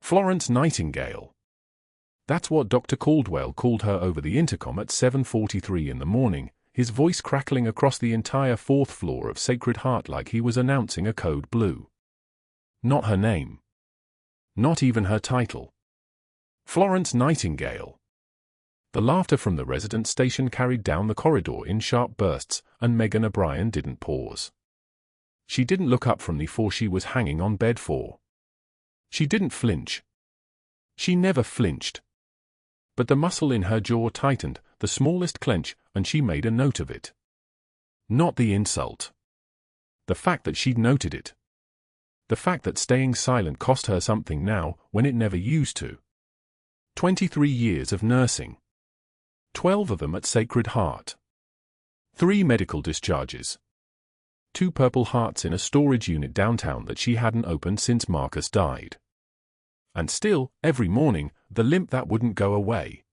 Florence Nightingale. That's what Dr. Caldwell called her over the intercom at 7:43 in the morning, his voice crackling across the entire fourth floor of Sacred Heart like he was announcing a code blue. Not her name. Not even her title. Florence Nightingale. The laughter from the resident station carried down the corridor in sharp bursts, and Megan O'Brien didn't pause. She didn't look up from the floor she was hanging on bed 4. She didn't flinch. She never flinched. But the muscle in her jaw tightened, the smallest clench, and she made a note of it. Not the insult. The fact that she'd noted it. The fact that staying silent cost her something now, when it never used to. 23 years of nursing. 12 of them at Sacred Heart. 3 medical discharges. 2 Purple Hearts in a storage unit downtown that she hadn't opened since Marcus died. And still, every morning, the limp that wouldn't go away.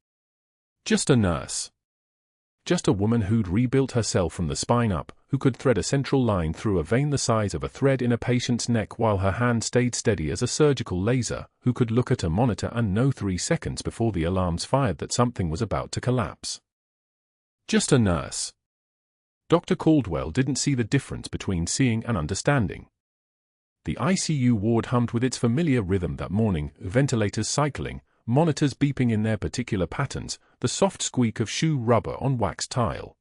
Just a nurse. Just a woman who'd rebuilt herself from the spine up, who could thread a central line through a vein the size of a thread in a patient's neck while her hand stayed steady as a surgical laser, who could look at a monitor and know 3 seconds before the alarms fired that something was about to collapse. Just a nurse. Dr. Caldwell didn't see the difference between seeing and understanding. The ICU ward hummed with its familiar rhythm that morning, ventilators cycling, monitors beeping in their particular patterns, the soft squeak of shoe rubber on wax tile.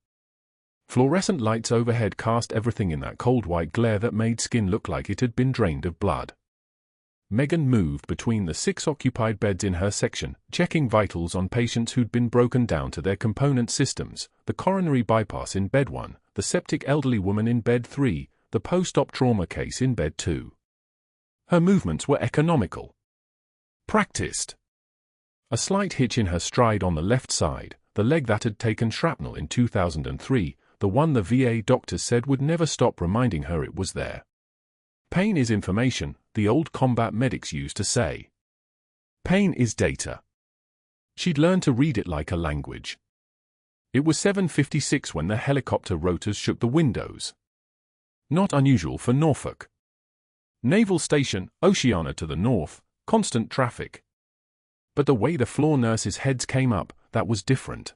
Fluorescent lights overhead cast everything in that cold white glare that made skin look like it had been drained of blood. Megan moved between the 6 occupied beds in her section, checking vitals on patients who'd been broken down to their component systems, the coronary bypass in bed 1, the septic elderly woman in bed 3, the post-op trauma case in bed 2. Her movements were economical. Practiced. A slight hitch in her stride on the left side, the leg that had taken shrapnel in 2003, the one the VA doctors said would never stop reminding her it was there. Pain is information, the old combat medics used to say. Pain is data. She'd learned to read it like a language. It was 7:56 when the helicopter rotors shook the windows. Not unusual for Norfolk. Naval Station, Oceana to the north, constant traffic. But the way the floor nurses' heads came up, that was different.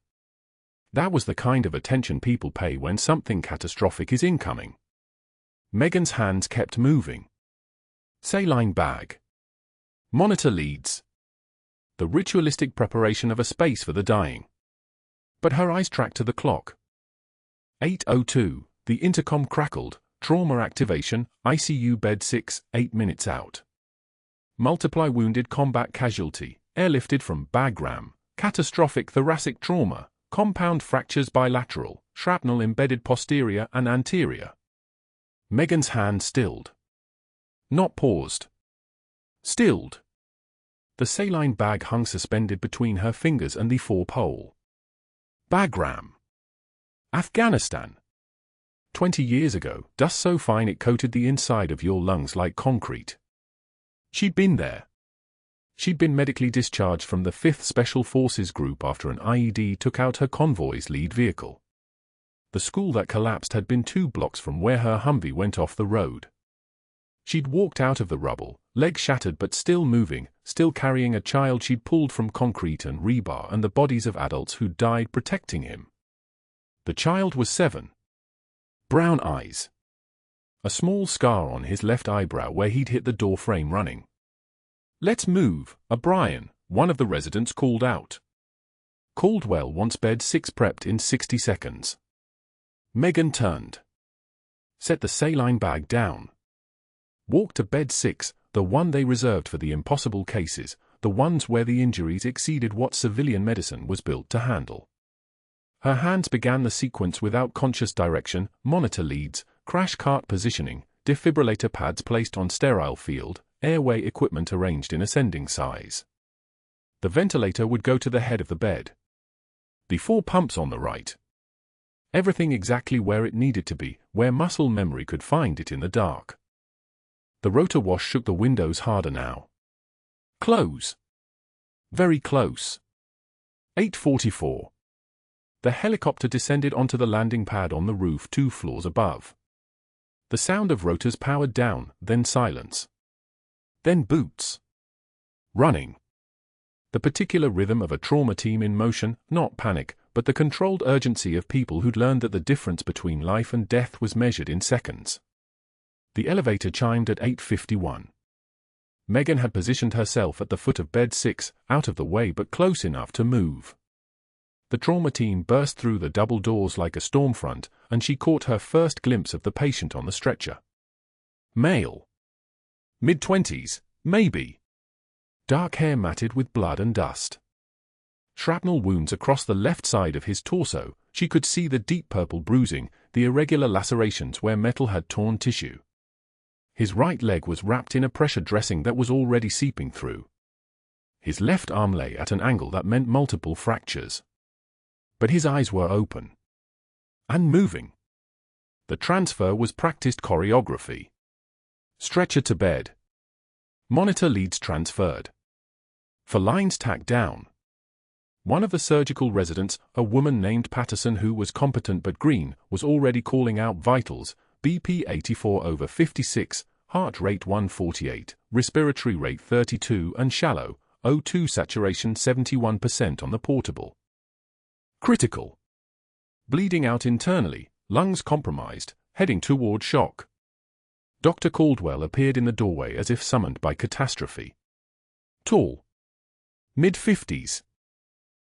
That was the kind of attention people pay when something catastrophic is incoming. Megan's hands kept moving. Saline bag. Monitor leads. The ritualistic preparation of a space for the dying. But her eyes tracked to the clock. 8:02, the intercom crackled, trauma activation, ICU bed 6, 8 minutes out. Multiply wounded combat casualty, airlifted from Bagram, catastrophic thoracic trauma, compound fractures bilateral, shrapnel embedded posterior and anterior. Megan's hand stilled. Not paused. Stilled. The saline bag hung suspended between her fingers and the 4-pole. Bagram. Afghanistan. 20 years ago, dust so fine it coated the inside of your lungs like concrete. She'd been there. She'd been medically discharged from the 5th Special Forces Group after an IED took out her convoy's lead vehicle. The school that collapsed had been 2 blocks from where her Humvee went off the road. She'd walked out of the rubble, leg shattered but still moving, still carrying a child she'd pulled from concrete and rebar and the bodies of adults who'd died protecting him. The child was 7. Brown eyes. A small scar on his left eyebrow where he'd hit the door frame running. "Let's move, O'Brien," one of the residents called out. Caldwell wants bed 6 prepped in 60 seconds. Megan turned. Set the saline bag down. Walked to bed 6, the one they reserved for the impossible cases, the ones where the injuries exceeded what civilian medicine was built to handle. Her hands began the sequence without conscious direction, monitor leads, crash cart positioning, defibrillator pads placed on sterile field, airway equipment arranged in ascending size. The ventilator would go to the head of the bed. The 4 pumps on the right. Everything exactly where it needed to be, where muscle memory could find it in the dark. The rotor wash shook the windows harder now. Close. Very close. 8:44. The helicopter descended onto the landing pad on the roof 2 floors above. The sound of rotors powered down, then silence. Then boots. Running. The particular rhythm of a trauma team in motion, not panic, but the controlled urgency of people who'd learned that the difference between life and death was measured in seconds. The elevator chimed at 8:51. Megan had positioned herself at the foot of bed 6, out of the way but close enough to move. The trauma team burst through the double doors like a storm front, and she caught her first glimpse of the patient on the stretcher. Male. Mid-20s, maybe. Dark hair matted with blood and dust. Shrapnel wounds across the left side of his torso. She could see the deep purple bruising, the irregular lacerations where metal had torn tissue. His right leg was wrapped in a pressure dressing that was already seeping through. His left arm lay at an angle that meant multiple fractures. But his eyes were open. And moving. The transfer was practiced choreography. Stretcher to bed. Monitor leads transferred. For lines tacked down. One of the surgical residents, a woman named Patterson who was competent but green, was already calling out vitals, BP 84/56, heart rate 148, respiratory rate 32 and shallow, O2 saturation 71% on the portable. Critical. Bleeding out internally, lungs compromised, heading toward shock. Dr. Caldwell appeared in the doorway as if summoned by catastrophe. Tall. Mid-50s.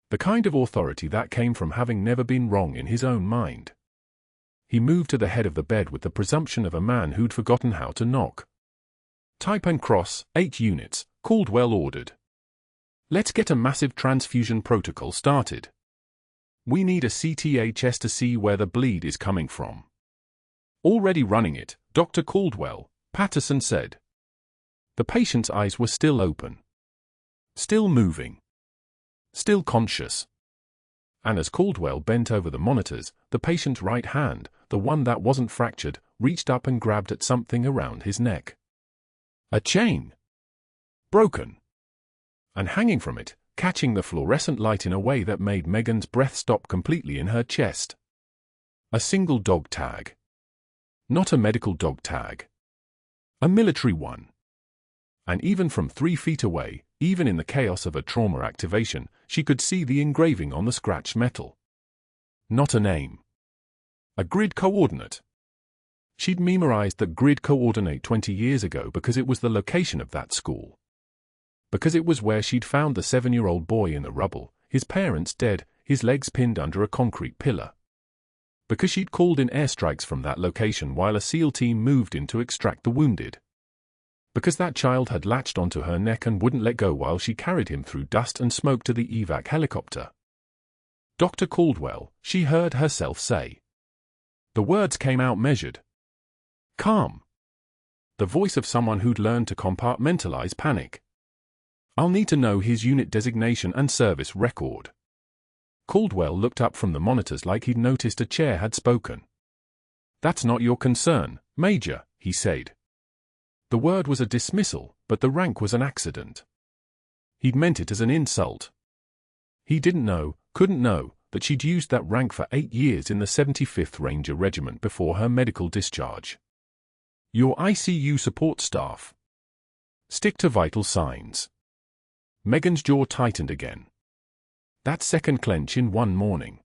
The kind of authority that came from having never been wrong in his own mind. He moved to the head of the bed with the presumption of a man who'd forgotten how to knock. Type and cross, 8 units, Caldwell ordered. Let's get a massive transfusion protocol started. We need a CTHS to see where the bleed is coming from. Already running it, Dr. Caldwell, Patterson said. The patient's eyes were still open. Still moving. Still conscious. And as Caldwell bent over the monitors, the patient's right hand, the one that wasn't fractured, reached up and grabbed at something around his neck. A chain. Broken. And hanging from it, catching the fluorescent light in a way that made Megan's breath stop completely in her chest. A single dog tag. Not a medical dog tag. A military one. And even from 3 feet away, even in the chaos of a trauma activation, she could see the engraving on the scratched metal. Not a name. A grid coordinate. She'd memorized the grid coordinate 20 years ago because it was the location of that school. Because it was where she'd found the 7-year-old boy in the rubble, his parents dead, his legs pinned under a concrete pillar. Because she'd called in airstrikes from that location while a SEAL team moved in to extract the wounded. Because that child had latched onto her neck and wouldn't let go while she carried him through dust and smoke to the evac helicopter. Dr. Caldwell, she heard herself say. The words came out measured. Calm. The voice of someone who'd learned to compartmentalize panic. I'll need to know his unit designation and service record. Caldwell looked up from the monitors like he'd noticed a chair had spoken. That's not your concern, Major, he said. The word was a dismissal, but the rank was an accident. He'd meant it as an insult. He didn't know, couldn't know, that she'd used that rank for 8 years in the 75th Ranger Regiment before her medical discharge. Your ICU support staff. Stick to vital signs. Megan's jaw tightened again. That second clench in one morning.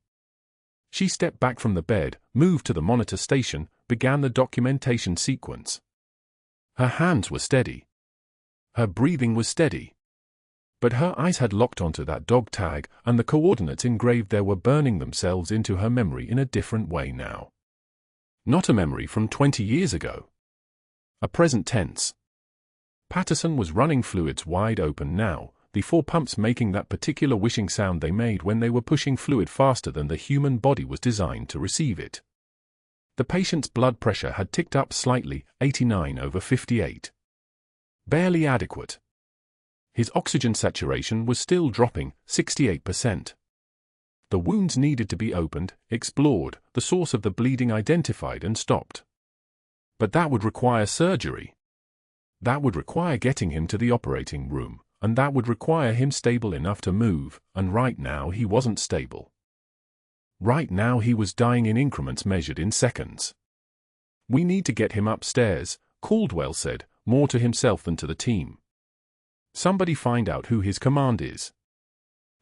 She stepped back from the bed, moved to the monitor station, began the documentation sequence. Her hands were steady. Her breathing was steady. But her eyes had locked onto that dog tag, and the coordinates engraved there were burning themselves into her memory in a different way now. Not a memory from 20 years ago. A present tense. Patterson was running fluids wide open now, the 4 pumps making that particular wishing sound they made when they were pushing fluid faster than the human body was designed to receive it. The patient's blood pressure had ticked up slightly, 89/58. Barely adequate. His oxygen saturation was still dropping, 68%. The wounds needed to be opened, explored, the source of the bleeding identified and stopped. But that would require surgery. That would require getting him to the operating room, and that would require him stable enough to move, and right now he wasn't stable. Right now he was dying in increments measured in seconds. We need to get him upstairs, Caldwell said, more to himself than to the team. Somebody find out who his command is.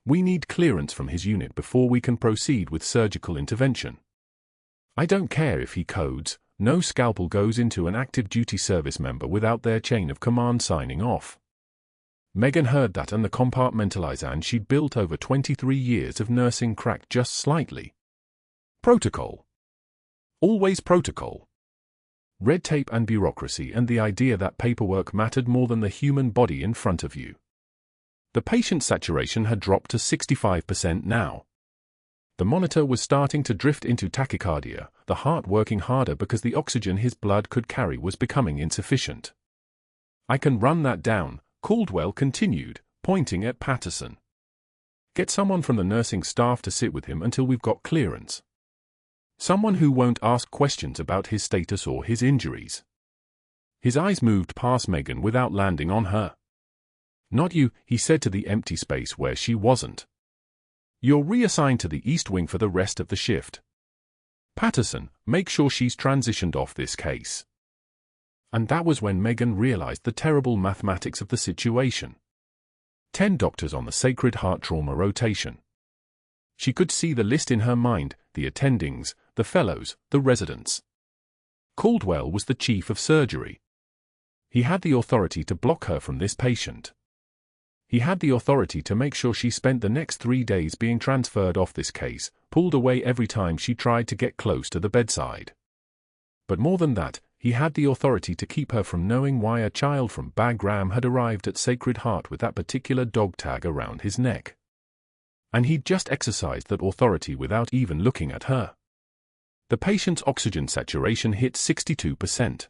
We need clearance from his unit before we can proceed with surgical intervention. I don't care if he codes, no scalpel goes into an active duty service member without their chain of command signing off. Megan heard that, and the compartmentalization she'd built over 23 years of nursing cracked just slightly. Protocol. Always protocol. Red tape and bureaucracy, and the idea that paperwork mattered more than the human body in front of you. The patient saturation had dropped to 65% now. The monitor was starting to drift into tachycardia, the heart working harder because the oxygen his blood could carry was becoming insufficient. I can run that down, Caldwell continued, pointing at Patterson. Get someone from the nursing staff to sit with him until we've got clearance. Someone who won't ask questions about his status or his injuries. His eyes moved past Megan without landing on her. Not you, he said to the empty space where she wasn't. You're reassigned to the East Wing for the rest of the shift. Patterson, make sure she's transitioned off this case. And that was when Megan realized the terrible mathematics of the situation. 10 doctors on the Sacred Heart trauma rotation. She could see the list in her mind, the attendings, the fellows, the residents. Caldwell was the chief of surgery. He had the authority to block her from this patient. He had the authority to make sure she spent the next 3 days being transferred off this case, pulled away every time she tried to get close to the bedside. But more than that, he had the authority to keep her from knowing why a child from Bagram had arrived at Sacred Heart with that particular dog tag around his neck. And he'd just exercised that authority without even looking at her. The patient's oxygen saturation hit 62%.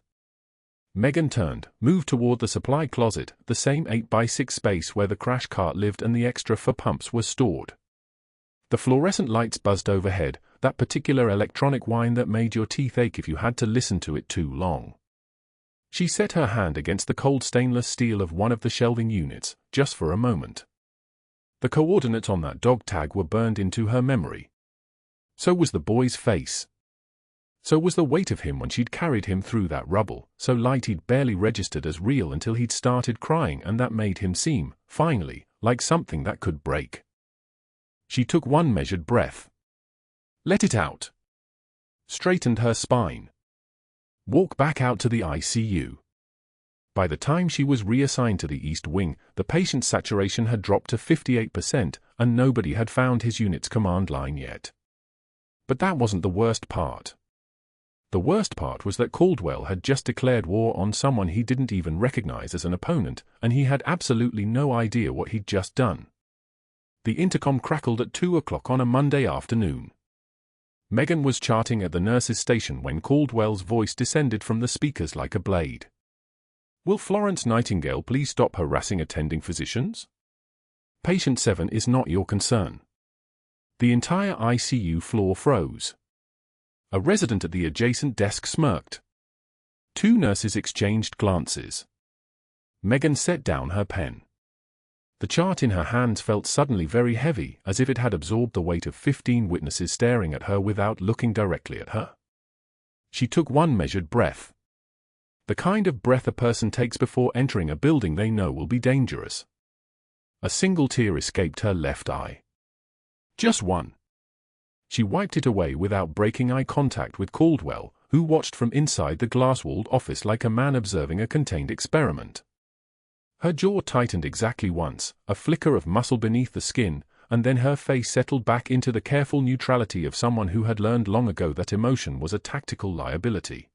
Megan turned, moved toward the supply closet, the same 8x6 space where the crash cart lived and the extra for pumps were stored. The fluorescent lights buzzed overhead, that particular electronic whine that made your teeth ache if you had to listen to it too long. She set her hand against the cold stainless steel of one of the shelving units, just for a moment. The coordinates on that dog tag were burned into her memory. So was the boy's face. So was the weight of him when she'd carried him through that rubble, so light he'd barely registered as real until he'd started crying, and that made him seem, finally, like something that could break. She took one measured breath. Let it out. Straightened her spine. Walk back out to the ICU. By the time she was reassigned to the East Wing, the patient's saturation had dropped to 58%, and nobody had found his unit's command line yet. But that wasn't the worst part. The worst part was that Caldwell had just declared war on someone he didn't even recognize as an opponent, and he had absolutely no idea what he'd just done. The intercom crackled at 2 o'clock on a Monday afternoon. Megan was charting at the nurse's station when Caldwell's voice descended from the speakers like a blade. Will Florence Nightingale please stop harassing attending physicians? Patient 7 is not your concern. The entire ICU floor froze. A resident at the adjacent desk smirked. 2 nurses exchanged glances. Megan set down her pen. The chart in her hands felt suddenly very heavy, as if it had absorbed the weight of 15 witnesses staring at her without looking directly at her. She took one measured breath. The kind of breath a person takes before entering a building they know will be dangerous. A single tear escaped her left eye. Just one. She wiped it away without breaking eye contact with Caldwell, who watched from inside the glass-walled office like a man observing a contained experiment. Her jaw tightened exactly once, a flicker of muscle beneath the skin, and then her face settled back into the careful neutrality of someone who had learned long ago that emotion was a tactical liability.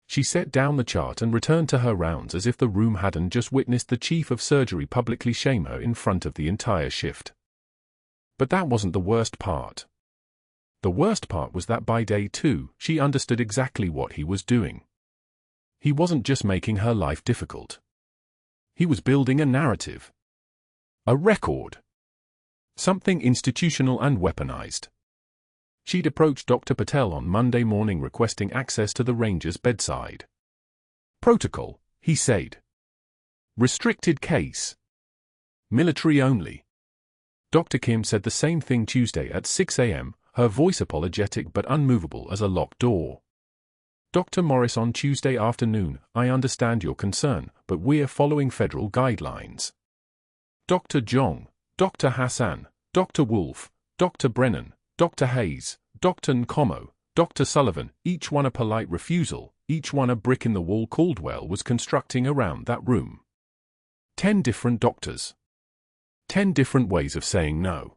She set down the chart and returned to her rounds as if the room hadn't just witnessed the chief of surgery publicly shame her in front of the entire shift. But that wasn't the worst part. The worst part was that by day 2, she understood exactly what he was doing. He wasn't just making her life difficult. He was building a narrative. A record. Something institutional and weaponized. She'd approached Dr. Patel on Monday morning requesting access to the ranger's bedside. Protocol, he said. Restricted case. Military only. Dr. Kim said the same thing Tuesday at 6 a.m., her voice apologetic but unmovable as a locked door. Dr. Morris on Tuesday afternoon, I understand your concern, but we're following federal guidelines. Dr. Jong, Dr. Hassan, Dr. Wolf, Dr. Brennan, Dr. Hayes, Dr. Nkomo, Dr. Sullivan, each one a polite refusal, each one a brick in the wall Caldwell was constructing around that room. 10 different doctors. 10 different ways of saying no.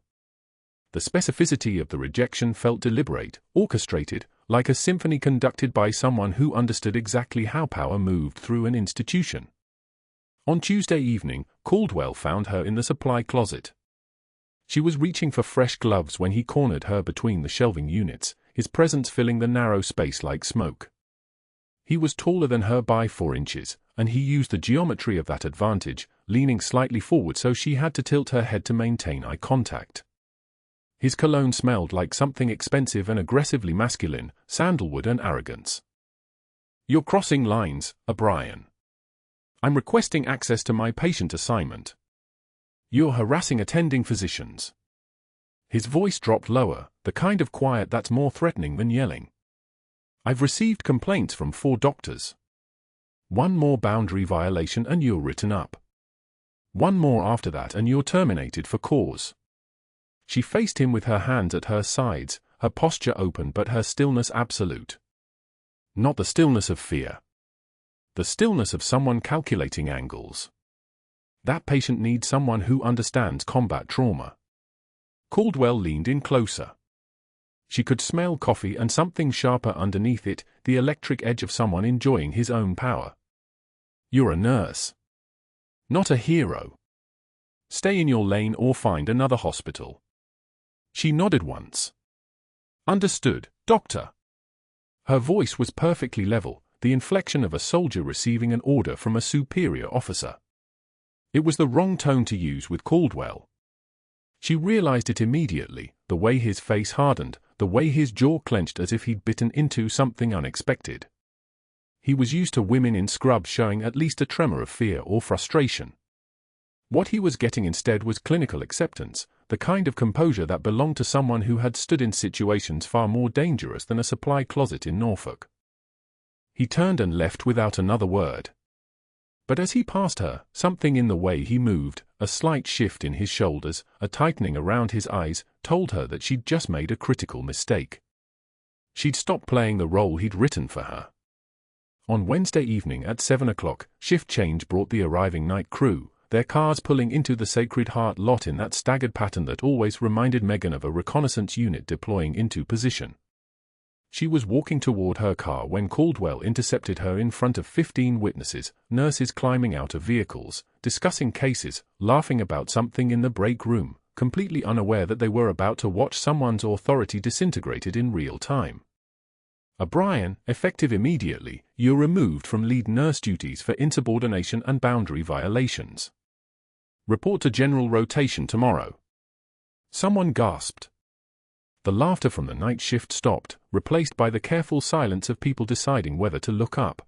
The specificity of the rejection felt deliberate, orchestrated, like a symphony conducted by someone who understood exactly how power moved through an institution. On Tuesday evening, Caldwell found her in the supply closet. She was reaching for fresh gloves when he cornered her between the shelving units, his presence filling the narrow space like smoke. He was taller than her by 4 inches, and he used the geometry of that advantage, leaning slightly forward so she had to tilt her head to maintain eye contact. His cologne smelled like something expensive and aggressively masculine, sandalwood and arrogance. "You're crossing lines, O'Brien. I'm requesting access to my patient assignment. You're harassing attending physicians." His voice dropped lower, the kind of quiet that's more threatening than yelling. "I've received complaints from 4 doctors. 1 more boundary violation and you're written up. 1 more after that and you're terminated for cause." She faced him with her hands at her sides, her posture open but her stillness absolute. Not the stillness of fear. The stillness of someone calculating angles. That patient needs someone who understands combat trauma. Caldwell leaned in closer. She could smell coffee and something sharper underneath it, the electric edge of someone enjoying his own power. "You're a nurse. Not a hero. Stay in your lane or find another hospital." She nodded once. "Understood, doctor." Her voice was perfectly level, the inflection of a soldier receiving an order from a superior officer. It was the wrong tone to use with Caldwell. She realized it immediately, the way his face hardened, the way his jaw clenched as if he'd bitten into something unexpected. He was used to women in scrubs showing at least a tremor of fear or frustration. What he was getting instead was clinical acceptance, the kind of composure that belonged to someone who had stood in situations far more dangerous than a supply closet in Norfolk. He turned and left without another word. But as he passed her, something in the way he moved, a slight shift in his shoulders, a tightening around his eyes, told her that she'd just made a critical mistake. She'd stopped playing the role he'd written for her. On Wednesday evening at 7 o'clock, shift change brought the arriving night crew, their cars pulling into the Sacred Heart lot in that staggered pattern that always reminded Megan of a reconnaissance unit deploying into position. She was walking toward her car when Caldwell intercepted her in front of 15 witnesses, nurses climbing out of vehicles, discussing cases, laughing about something in the break room, completely unaware that they were about to watch someone's authority disintegrated in real time. "O'Brien, effective immediately, you're removed from lead nurse duties for insubordination and boundary violations. Report to general rotation tomorrow." Someone gasped. The laughter from the night shift stopped, replaced by the careful silence of people deciding whether to look up.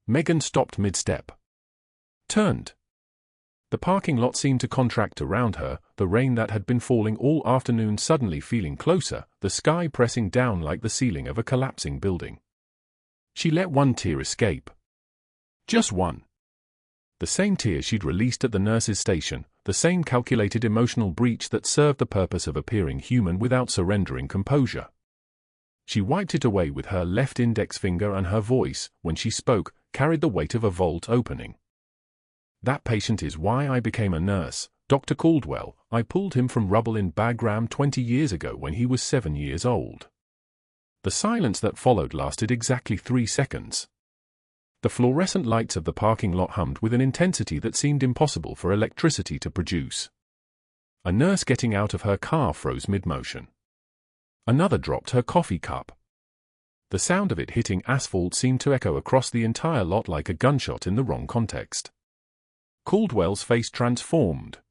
Megan stopped mid-step. Turned. The parking lot seemed to contract around her, the rain that had been falling all afternoon suddenly feeling closer, the sky pressing down like the ceiling of a collapsing building. She let one tear escape. Just one. The same tear she'd released at the nurse's station, the same calculated emotional breach that served the purpose of appearing human without surrendering composure. She wiped it away with her left index finger and her voice, when she spoke, carried the weight of a vault opening. "That patient is why I became a nurse, Dr. Caldwell. I pulled him from rubble in Bagram 20 years ago when he was 7 years old." The silence that followed lasted exactly 3 seconds. The fluorescent lights of the parking lot hummed with an intensity that seemed impossible for electricity to produce. A nurse getting out of her car froze mid-motion. Another dropped her coffee cup. The sound of it hitting asphalt seemed to echo across the entire lot like a gunshot in the wrong context. Caldwell's face transformed.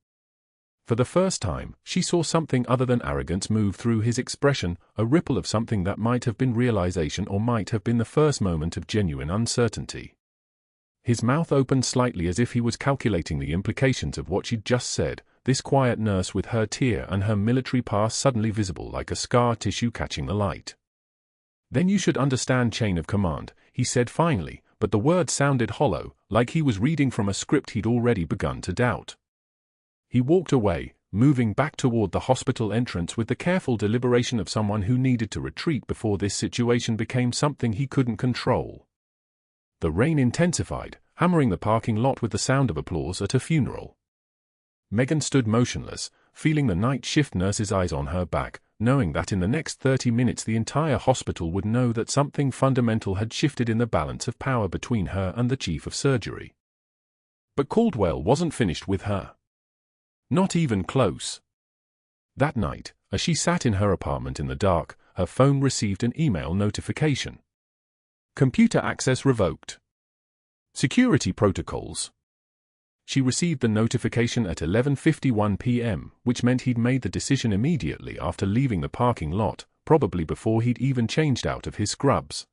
For the first time, she saw something other than arrogance move through his expression, a ripple of something that might have been realization or might have been the first moment of genuine uncertainty. His mouth opened slightly as if he was calculating the implications of what she'd just said, this quiet nurse with her tear and her military past suddenly visible like a scar tissue catching the light. "Then you should understand chain of command," he said finally, but the words sounded hollow, like he was reading from a script he'd already begun to doubt. He walked away, moving back toward the hospital entrance with the careful deliberation of someone who needed to retreat before this situation became something he couldn't control. The rain intensified, hammering the parking lot with the sound of applause at a funeral. Megan stood motionless, feeling the night shift nurse's eyes on her back, knowing that in the next 30 minutes the entire hospital would know that something fundamental had shifted in the balance of power between her and the chief of surgery. But Caldwell wasn't finished with her. Not even close. That night, as she sat in her apartment in the dark, her phone received an email notification. Computer access revoked. Security protocols. She received the notification at 11:51 p.m., which meant he'd made the decision immediately after leaving the parking lot, probably before he'd even changed out of his scrubs.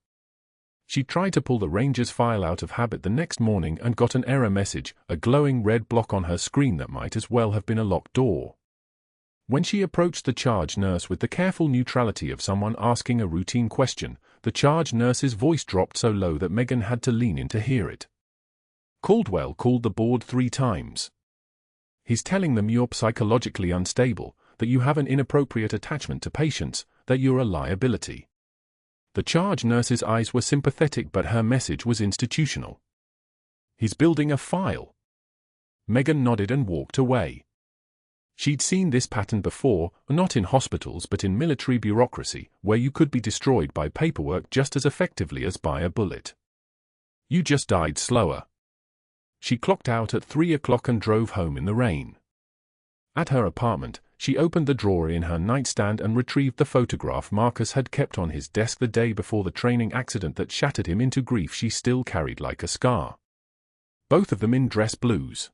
She tried to pull the Ranger's file out of habit the next morning and got an error message, a glowing red block on her screen that might as well have been a locked door. When she approached the charge nurse with the careful neutrality of someone asking a routine question, the charge nurse's voice dropped so low that Megan had to lean in to hear it. Caldwell called the board 3 times. He's telling them you're psychologically unstable, that you have an inappropriate attachment to patients, that you're a liability. The charge nurse's eyes were sympathetic, but her message was institutional. He's building a file. Megan nodded and walked away. She'd seen this pattern before, not in hospitals but in military bureaucracy, where you could be destroyed by paperwork just as effectively as by a bullet. You just died slower. She clocked out at 3 o'clock and drove home in the rain. At her apartment, she opened the drawer in her nightstand and retrieved the photograph Marcus had kept on his desk the day before the training accident that shattered him into grief she still carried like a scar. Both of them in dress blues.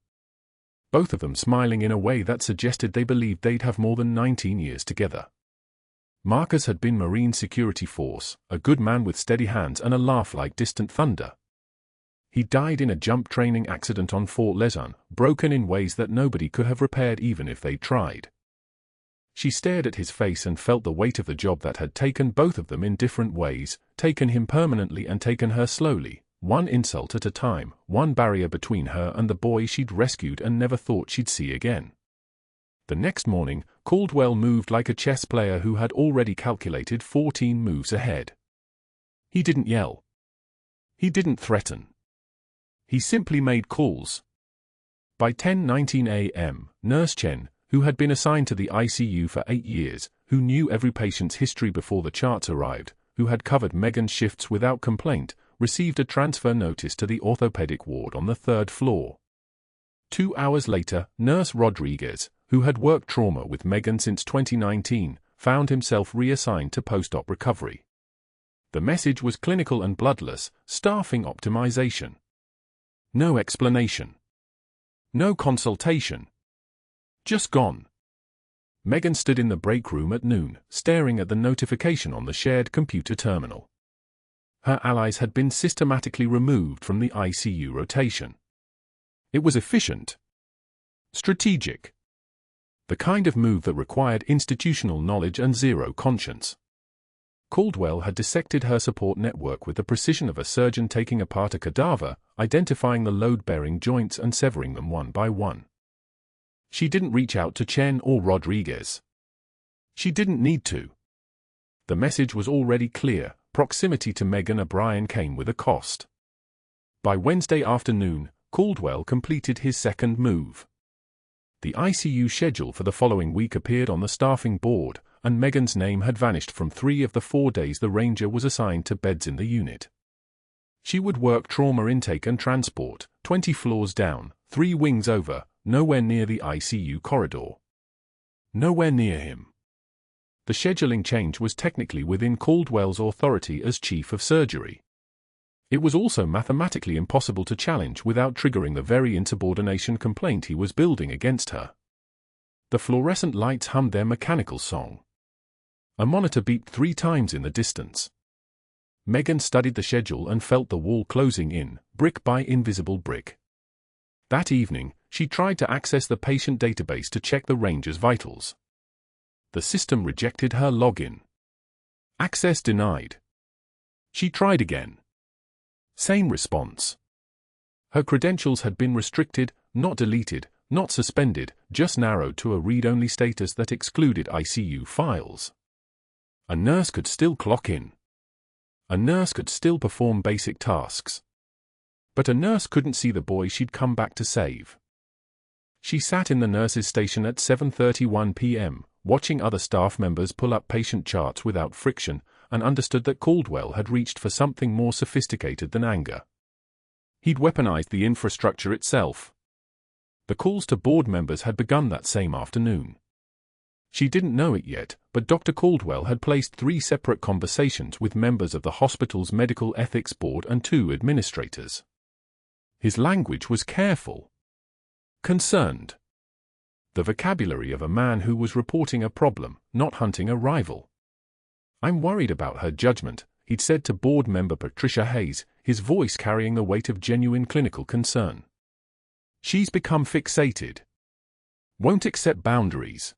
Both of them smiling in a way that suggested they believed they'd have more than 19 years together. Marcus had been Marine Security Force, a good man with steady hands and a laugh like distant thunder. He died in a jump training accident on Fort Lezon, broken in ways that nobody could have repaired even if they tried. She stared at his face and felt the weight of the job that had taken both of them in different ways, taken him permanently and taken her slowly, one insult at a time, one barrier between her and the boy she'd rescued and never thought she'd see again. The next morning, Caldwell moved like a chess player who had already calculated 14 moves ahead. He didn't yell. He didn't threaten. He simply made calls. By 10:19 a.m., Nurse Chen, who had been assigned to the ICU for 8 years, who knew every patient's history before the charts arrived, who had covered Megan's shifts without complaint, received a transfer notice to the orthopedic ward on the 3rd floor. 2 hours later, Nurse Rodriguez, who had worked trauma with Megan since 2019, found himself reassigned to post-op recovery. The message was clinical and bloodless: staffing optimization. No explanation. No consultation. Just gone. Megan stood in the break room at noon, staring at the notification on the shared computer terminal. Her allies had been systematically removed from the ICU rotation. It was efficient. Strategic. The kind of move that required institutional knowledge and zero conscience. Caldwell had dissected her support network with the precision of a surgeon taking apart a cadaver, identifying the load-bearing joints and severing them one by one. She didn't reach out to Chen or Rodriguez. She didn't need to. The message was already clear: proximity to Megan O'Brien came with a cost. By Wednesday afternoon, Caldwell completed his second move. The ICU schedule for the following week appeared on the staffing board, and Megan's name had vanished from 3 of the 4 days the Ranger was assigned to beds in the unit. She would work trauma intake and transport, 20 floors down, 3 wings over, nowhere near the ICU corridor. Nowhere near him. The scheduling change was technically within Caldwell's authority as chief of surgery. It was also mathematically impossible to challenge without triggering the very insubordination complaint he was building against her. The fluorescent lights hummed their mechanical song. A monitor beeped 3 times in the distance. Megan studied the schedule and felt the wall closing in, brick by invisible brick. That evening, she tried to access the patient database to check the Ranger's vitals. The system rejected her login. Access denied. She tried again. Same response. Her credentials had been restricted, not deleted, not suspended, just narrowed to a read-only status that excluded ICU files. A nurse could still clock in. A nurse could still perform basic tasks. But a nurse couldn't see the boy she'd come back to save. She sat in the nurse's station at 7:31 p.m., watching other staff members pull up patient charts without friction, and understood that Caldwell had reached for something more sophisticated than anger. He'd weaponized the infrastructure itself. The calls to board members had begun that same afternoon. She didn't know it yet, but Dr. Caldwell had placed 3 separate conversations with members of the hospital's medical ethics board and 2 administrators. His language was careful. Concerned. The vocabulary of a man who was reporting a problem, not hunting a rival. "I'm worried about her judgment," he'd said to board member Patricia Hayes, his voice carrying the weight of genuine clinical concern. "She's become fixated. Won't accept boundaries.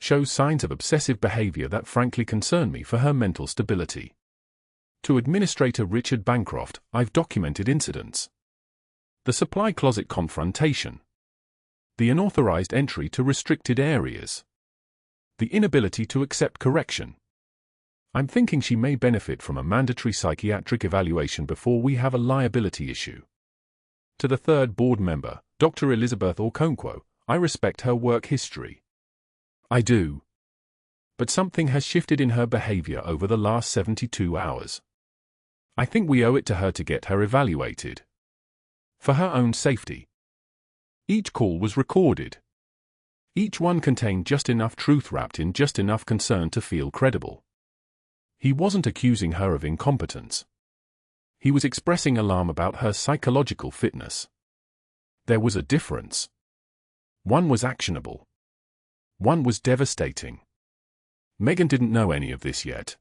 Shows signs of obsessive behavior that frankly concern me for her mental stability. To Administrator Richard Bancroft, I've documented incidents. The supply closet confrontation. The unauthorized entry to restricted areas. The inability to accept correction. I'm thinking she may benefit from a mandatory psychiatric evaluation before we have a liability issue." To the 3rd board member, Dr. Elizabeth Okonkwo, "I respect her work history. I do. But something has shifted in her behavior over the last 72 hours. I think we owe it to her to get her evaluated. For her own safety." Each call was recorded. Each one contained just enough truth wrapped in just enough concern to feel credible. He wasn't accusing her of incompetence. He was expressing alarm about her psychological fitness. There was a difference. One was actionable. One was devastating. Megan didn't know any of this yet.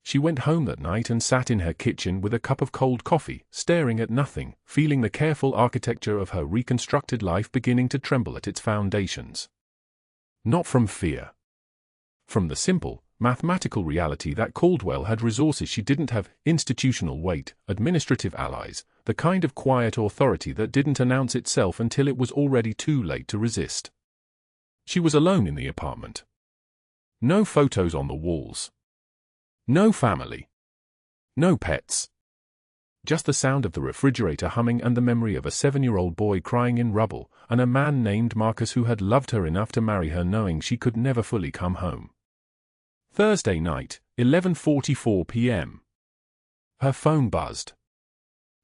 She went home that night and sat in her kitchen with a cup of cold coffee, staring at nothing, feeling the careful architecture of her reconstructed life beginning to tremble at its foundations. Not from fear. From the simple, mathematical reality that Caldwell had resources she didn't have, institutional weight, administrative allies, the kind of quiet authority that didn't announce itself until it was already too late to resist. She was alone in the apartment. No photos on the walls. No family. No pets. Just the sound of the refrigerator humming and the memory of a 7-year-old boy crying in rubble, and a man named Marcus who had loved her enough to marry her knowing she could never fully come home. Thursday night, 11:44 p.m. Her phone buzzed.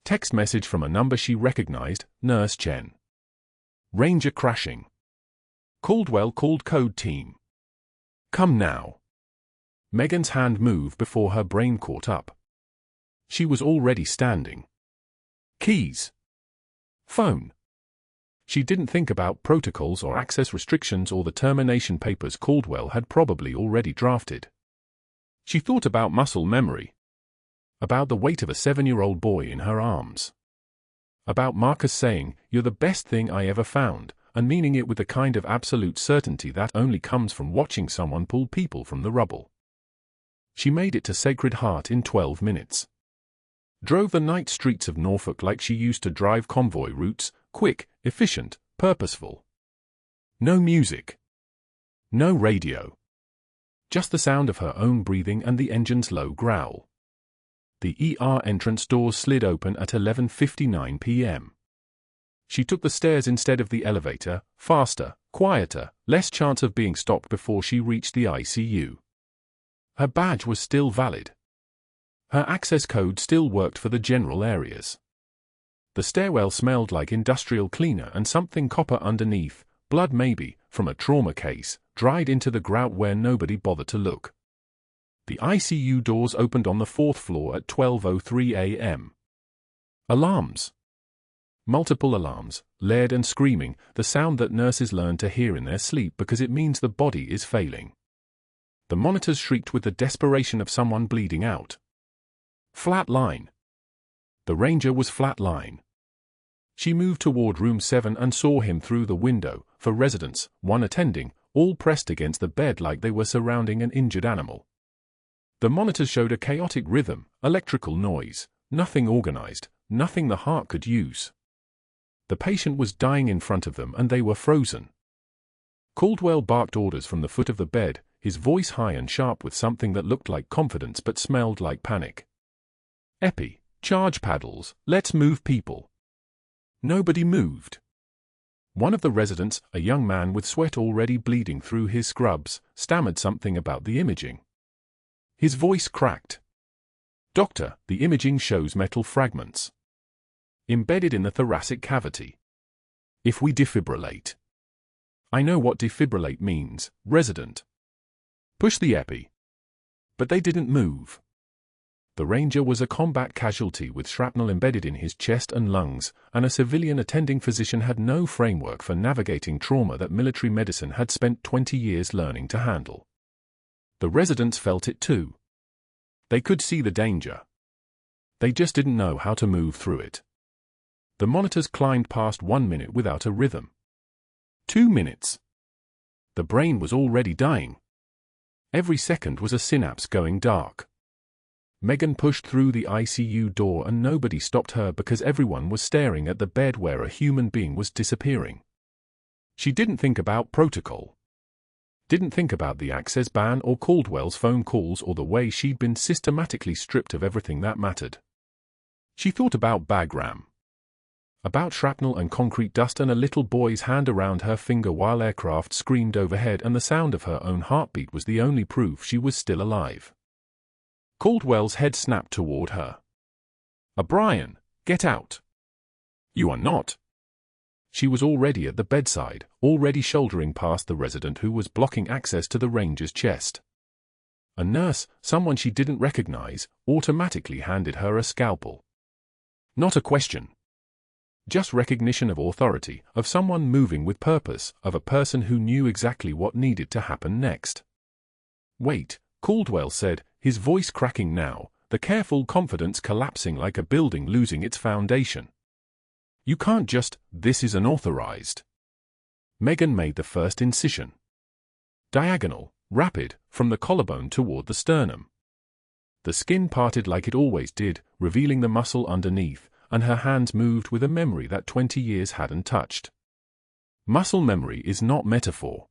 Text message from a number she recognized, Nurse Chen. Ranger crashing. Caldwell called code team. Come now. Megan's hand moved before her brain caught up. She was already standing. Keys. Phone. She didn't think about protocols or access restrictions or the termination papers Caldwell had probably already drafted. She thought about muscle memory. About the weight of a 7-year-old boy in her arms. About Marcus saying, "You're the best thing I ever found," and meaning it with the kind of absolute certainty that only comes from watching someone pull people from the rubble. She made it to Sacred Heart in 12 minutes. Drove the night streets of Norfolk like she used to drive convoy routes, quick, efficient, purposeful. No music. No radio. Just the sound of her own breathing and the engine's low growl. The ER entrance doors slid open at 11:59 p.m. She took the stairs instead of the elevator, faster, quieter, less chance of being stopped before she reached the ICU. Her badge was still valid. Her access code still worked for the general areas. The stairwell smelled like industrial cleaner and something copper underneath, blood maybe, from a trauma case, dried into the grout where nobody bothered to look. The ICU doors opened on the 4th floor at 12:03 a.m. Alarms. Multiple alarms, layered and screaming, the sound that nurses learn to hear in their sleep because it means the body is failing. The monitors shrieked with the desperation of someone bleeding out. Flat line. The Ranger was flat line. She moved toward room 7 and saw him through the window, 4 residents, 1 attending, all pressed against the bed like they were surrounding an injured animal. The monitors showed a chaotic rhythm, electrical noise, nothing organized, nothing the heart could use. The patient was dying in front of them and they were frozen. Caldwell barked orders from the foot of the bed, his voice high and sharp with something that looked like confidence but smelled like panic. "Epi, charge paddles, let's move people." Nobody moved. One of the residents, a young man with sweat already bleeding through his scrubs, stammered something about the imaging. His voice cracked. "Doctor, the imaging shows metal fragments embedded in the thoracic cavity. If we defibrillate." "I know what defibrillate means, resident. Push the epi." But they didn't move. The ranger was a combat casualty with shrapnel embedded in his chest and lungs, and a civilian attending physician had no framework for navigating trauma that military medicine had spent 20 years learning to handle. The residents felt it too. They could see the danger. They just didn't know how to move through it. The monitors climbed past 1 minute without a rhythm. 2 minutes. The brain was already dying. Every second was a synapse going dark. Megan pushed through the ICU door and nobody stopped her because everyone was staring at the bed where a human being was disappearing. She didn't think about protocol. Didn't think about the access ban or Caldwell's phone calls or the way she'd been systematically stripped of everything that mattered. She thought about Bagram. About shrapnel and concrete dust and a little boy's hand around her finger while aircraft screamed overhead and the sound of her own heartbeat was the only proof she was still alive. Caldwell's head snapped toward her. "O'Brien, get out." "You are not." She was already at the bedside, already shouldering past the resident who was blocking access to the ranger's chest. A nurse, someone she didn't recognize, automatically handed her a scalpel. Not a question. Just recognition of authority, of someone moving with purpose, of a person who knew exactly what needed to happen next. "Wait," Caldwell said, his voice cracking now, the careful confidence collapsing like a building losing its foundation. "You can't just, this is unauthorized." Megan made the first incision. Diagonal, rapid, from the collarbone toward the sternum. The skin parted like it always did, revealing the muscle underneath, and her hands moved with a memory that 20 years hadn't touched. Muscle memory is not metaphor.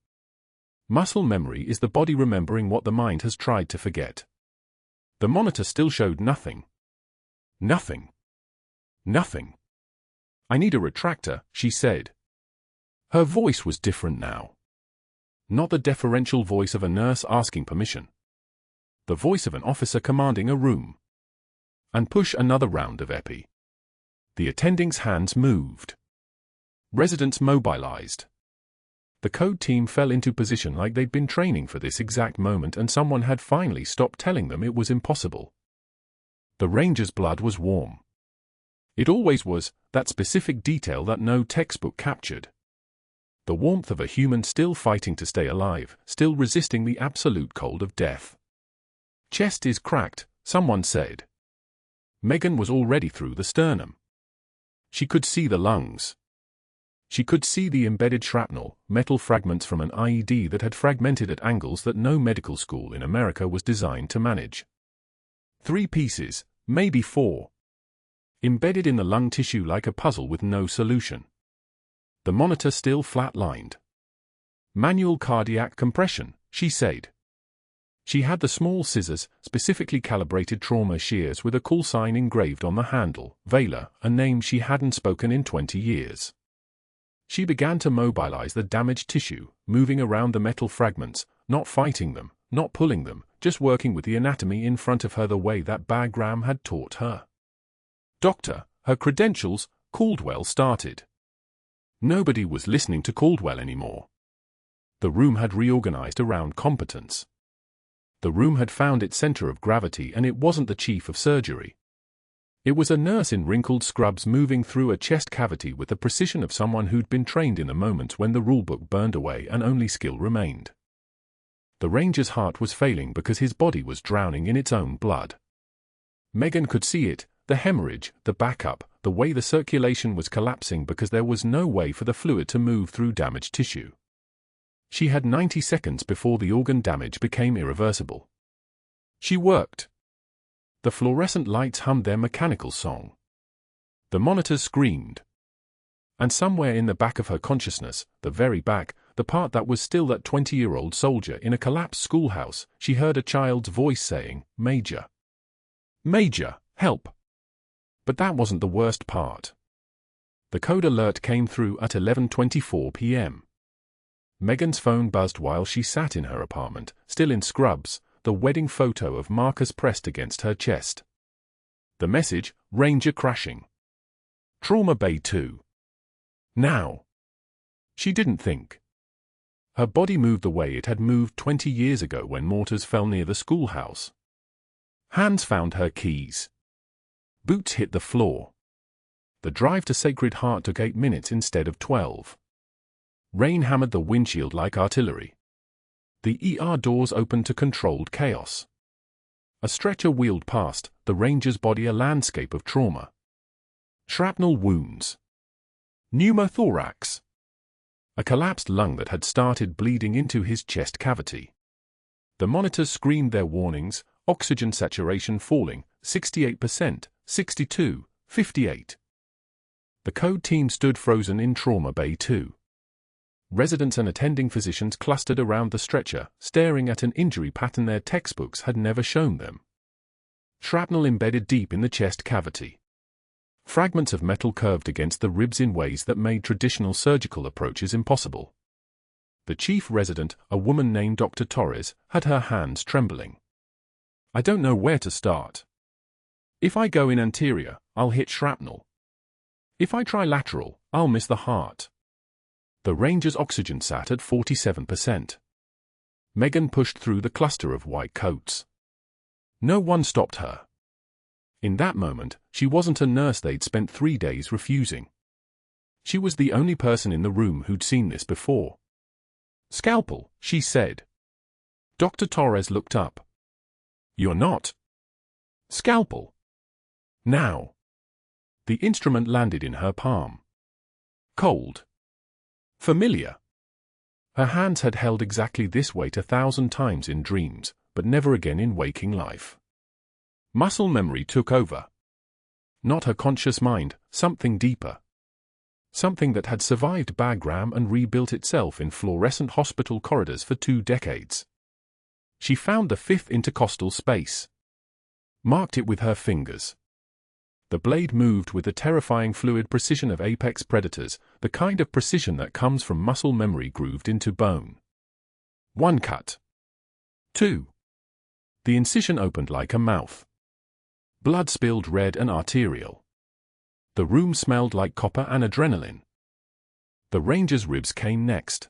Muscle memory is the body remembering what the mind has tried to forget. The monitor still showed nothing. Nothing. Nothing. "I need a retractor," she said. Her voice was different now. Not the deferential voice of a nurse asking permission. The voice of an officer commanding a room. "And push another round of epi." The attending's hands moved. Residents mobilized. The code team fell into position like they'd been training for this exact moment and someone had finally stopped telling them it was impossible. The ranger's blood was warm. It always was, that specific detail that no textbook captured. The warmth of a human still fighting to stay alive, still resisting the absolute cold of death. "Chest is cracked," someone said. Megan was already through the sternum. She could see the lungs. She could see the embedded shrapnel, metal fragments from an IED that had fragmented at angles that no medical school in America was designed to manage. 3 pieces, maybe 4. Embedded in the lung tissue like a puzzle with no solution. The monitor still flatlined. "Manual cardiac compression," she said. She had the small scissors, specifically calibrated trauma shears with a call sign engraved on the handle, Vela, a name she hadn't spoken in 20 years. She began to mobilize the damaged tissue, moving around the metal fragments, not fighting them, not pulling them, just working with the anatomy in front of her the way that Bagram had taught her. "Doctor, her credentials," Caldwell started. Nobody was listening to Caldwell anymore. The room had reorganized around competence. The room had found its center of gravity and it wasn't the chief of surgery. It was a nurse in wrinkled scrubs moving through a chest cavity with the precision of someone who'd been trained in the moments when the rulebook burned away and only skill remained. The ranger's heart was failing because his body was drowning in its own blood. Megan could see it, the hemorrhage, the backup, the way the circulation was collapsing because there was no way for the fluid to move through damaged tissue. She had 90 seconds before the organ damage became irreversible. She worked. The fluorescent lights hummed their mechanical song. The monitors screamed. And somewhere in the back of her consciousness, the very back, the part that was still that 20-year-old soldier in a collapsed schoolhouse, she heard a child's voice saying, "Major. Major, help." But that wasn't the worst part. The code alert came through at 11:24 p.m. Megan's phone buzzed while she sat in her apartment, still in scrubs, the wedding photo of Marcus pressed against her chest. The message, "Ranger crashing. Trauma Bay 2. Now." She didn't think. Her body moved the way it had moved 20 years ago when mortars fell near the schoolhouse. Hands found her keys. Boots hit the floor. The drive to Sacred Heart took 8 minutes instead of 12. Rain hammered the windshield like artillery. The ER doors opened to controlled chaos. A stretcher wheeled past, the ranger's body a landscape of trauma. Shrapnel wounds. Pneumothorax. A collapsed lung that had started bleeding into his chest cavity. The monitors screamed their warnings, oxygen saturation falling, 68%, 62, 58. The code team stood frozen in Trauma Bay 2. Residents and attending physicians clustered around the stretcher, staring at an injury pattern their textbooks had never shown them. Shrapnel embedded deep in the chest cavity. Fragments of metal curved against the ribs in ways that made traditional surgical approaches impossible. The chief resident, a woman named Dr. Torres, had her hands trembling. "I don't know where to start. If I go in anterior, I'll hit shrapnel. If I try lateral, I'll miss the heart." The ranger's oxygen sat at 47%. Megan pushed through the cluster of white coats. No one stopped her. In that moment, she wasn't a nurse they'd spent 3 days refusing. She was the only person in the room who'd seen this before. "Scalpel," she said. Dr. Torres looked up. "You're not." "Scalpel. Now." The instrument landed in her palm. Cold. Familiar. Her hands had held exactly this weight 1,000 times in dreams, but never again in waking life. Muscle memory took over. Not her conscious mind, something deeper. Something that had survived Bagram and rebuilt itself in fluorescent hospital corridors for 2 decades. She found the 5th intercostal space. Marked it with her fingers. The blade moved with the terrifying fluid precision of apex predators, the kind of precision that comes from muscle memory grooved into bone. 1 cut. 2. The incision opened like a mouth. Blood spilled red and arterial. The room smelled like copper and adrenaline. The ranger's ribs came next.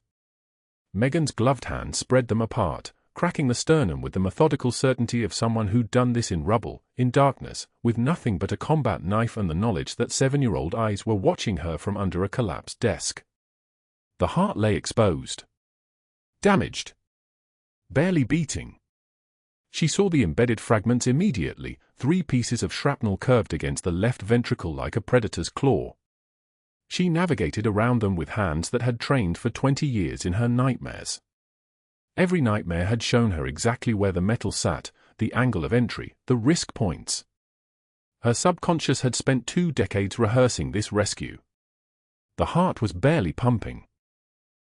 Megan's gloved hand spread them apart, cracking the sternum with the methodical certainty of someone who'd done this in rubble, in darkness, with nothing but a combat knife and the knowledge that 7-year-old eyes were watching her from under a collapsed desk. The heart lay exposed. Damaged. Barely beating. She saw the embedded fragments immediately, 3 pieces of shrapnel curved against the left ventricle like a predator's claw. She navigated around them with hands that had trained for 20 years in her nightmares. Every nightmare had shown her exactly where the metal sat, the angle of entry, the risk points. Her subconscious had spent 2 decades rehearsing this rescue. The heart was barely pumping.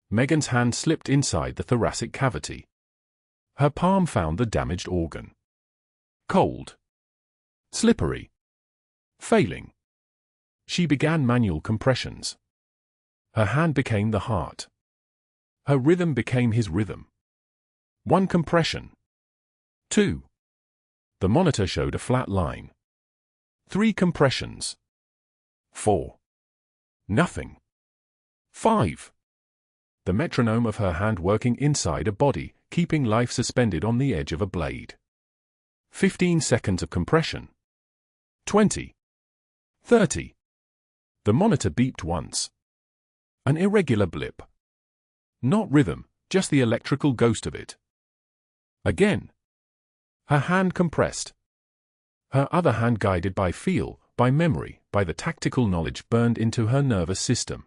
Megan's hand slipped inside the thoracic cavity. Her palm found the damaged organ. Cold. Slippery. Failing. She began manual compressions. Her hand became the heart. Her rhythm became his rhythm. 1 compression. 2. The monitor showed a flat line. 3 compressions. 4. Nothing. 5. The metronome of her hand working inside a body, keeping life suspended on the edge of a blade. 15 seconds of compression. 20. 30. The monitor beeped once. An irregular blip. Not rhythm, just the electrical ghost of it. Again. Her hand compressed. Her other hand guided by feel, by memory, by the tactical knowledge burned into her nervous system.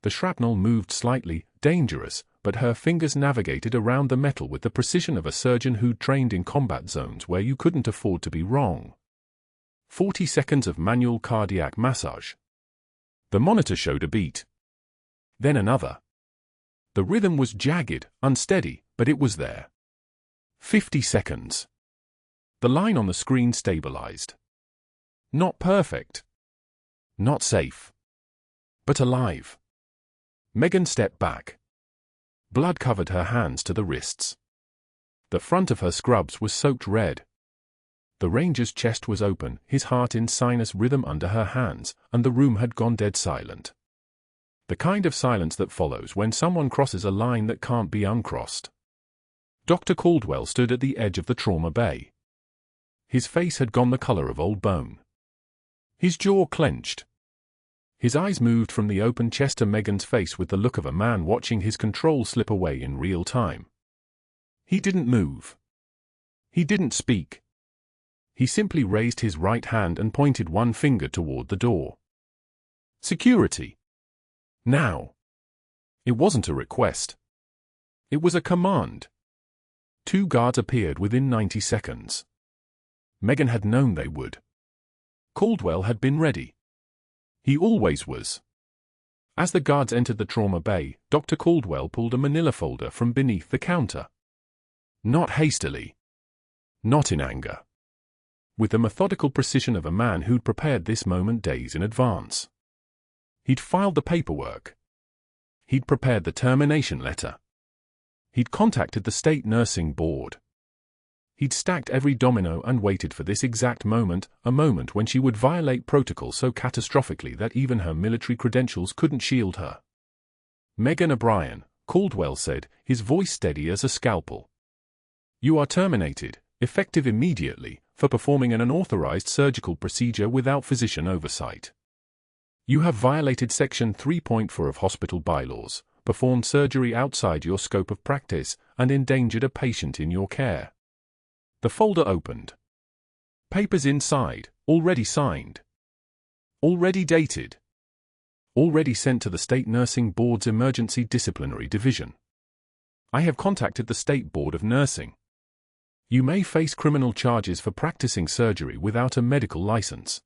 The shrapnel moved slightly, dangerous, but her fingers navigated around the metal with the precision of a surgeon who'd trained in combat zones where you couldn't afford to be wrong. 40 seconds of manual cardiac massage. The monitor showed a beat. Then another. The rhythm was jagged, unsteady, but it was there. 50 seconds. The line on the screen stabilized. Not perfect. Not safe. But alive. Megan stepped back. Blood covered her hands to the wrists. The front of her scrubs was soaked red. The ranger's chest was open, his heart in sinus rhythm under her hands, and the room had gone dead silent. The kind of silence that follows when someone crosses a line that can't be uncrossed. Dr. Caldwell stood at the edge of the trauma bay. His face had gone the color of old bone. His jaw clenched. His eyes moved from the open chest to Megan's face with the look of a man watching his control slip away in real time. He didn't move. He didn't speak. He simply raised his right hand and pointed one finger toward the door. Security. Now. It wasn't a request. It was a command. 2 guards appeared within 90 seconds. Megan had known they would. Caldwell had been ready. He always was. As the guards entered the trauma bay, Dr. Caldwell pulled a manila folder from beneath the counter. Not hastily. Not in anger. With the methodical precision of a man who'd prepared this moment days in advance. He'd filed the paperwork. He'd prepared the termination letter. He'd contacted the state nursing board. He'd stacked every domino and waited for this exact moment, a moment when she would violate protocol so catastrophically that even her military credentials couldn't shield her. Megan O'Brien, Caldwell said, his voice steady as a scalpel. You are terminated, effective immediately, for performing an unauthorized surgical procedure without physician oversight. You have violated Section 3.4 of hospital bylaws, performed surgery outside your scope of practice, and endangered a patient in your care. The folder opened. Papers inside, already signed. Already dated. Already sent to the State Nursing Board's Emergency Disciplinary Division. I have contacted the State Board of Nursing. You may face criminal charges for practicing surgery without a medical license.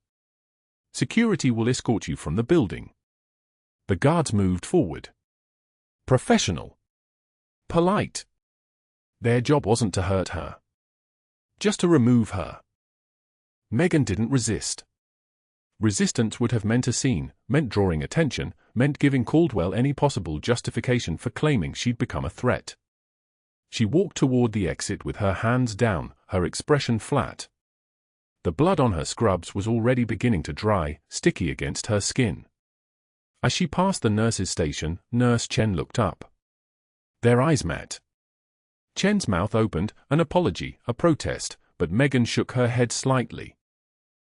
Security will escort you from the building. The guards moved forward. Professional. Polite. Their job wasn't to hurt her. Just to remove her. Megan didn't resist. Resistance would have meant a scene, meant drawing attention, meant giving Caldwell any possible justification for claiming she'd become a threat. She walked toward the exit with her hands down, her expression flat. The blood on her scrubs was already beginning to dry, sticky against her skin. As she passed the nurse's station, Nurse Chen looked up. Their eyes met. Chen's mouth opened, an apology, a protest, but Megan shook her head slightly.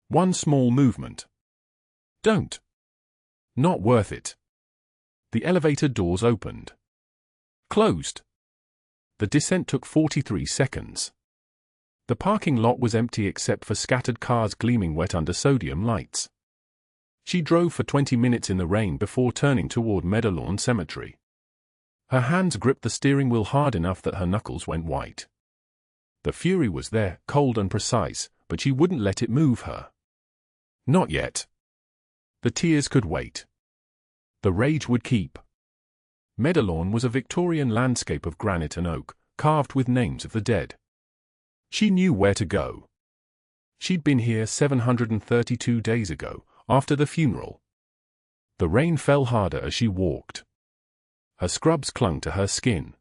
One small movement. Don't. Not worth it. The elevator doors opened. Closed. The descent took 43 seconds. The parking lot was empty except for scattered cars gleaming wet under sodium lights. She drove for 20 minutes in the rain before turning toward Meadowlawn Cemetery. Her hands gripped the steering wheel hard enough that her knuckles went white. The fury was there, cold and precise, but she wouldn't let it move her. Not yet. The tears could wait. The rage would keep. Meadowlawn was a Victorian landscape of granite and oak, carved with names of the dead. She knew where to go. She'd been here 732 days ago, after the funeral. The rain fell harder as she walked. Her scrubs clung to her skin.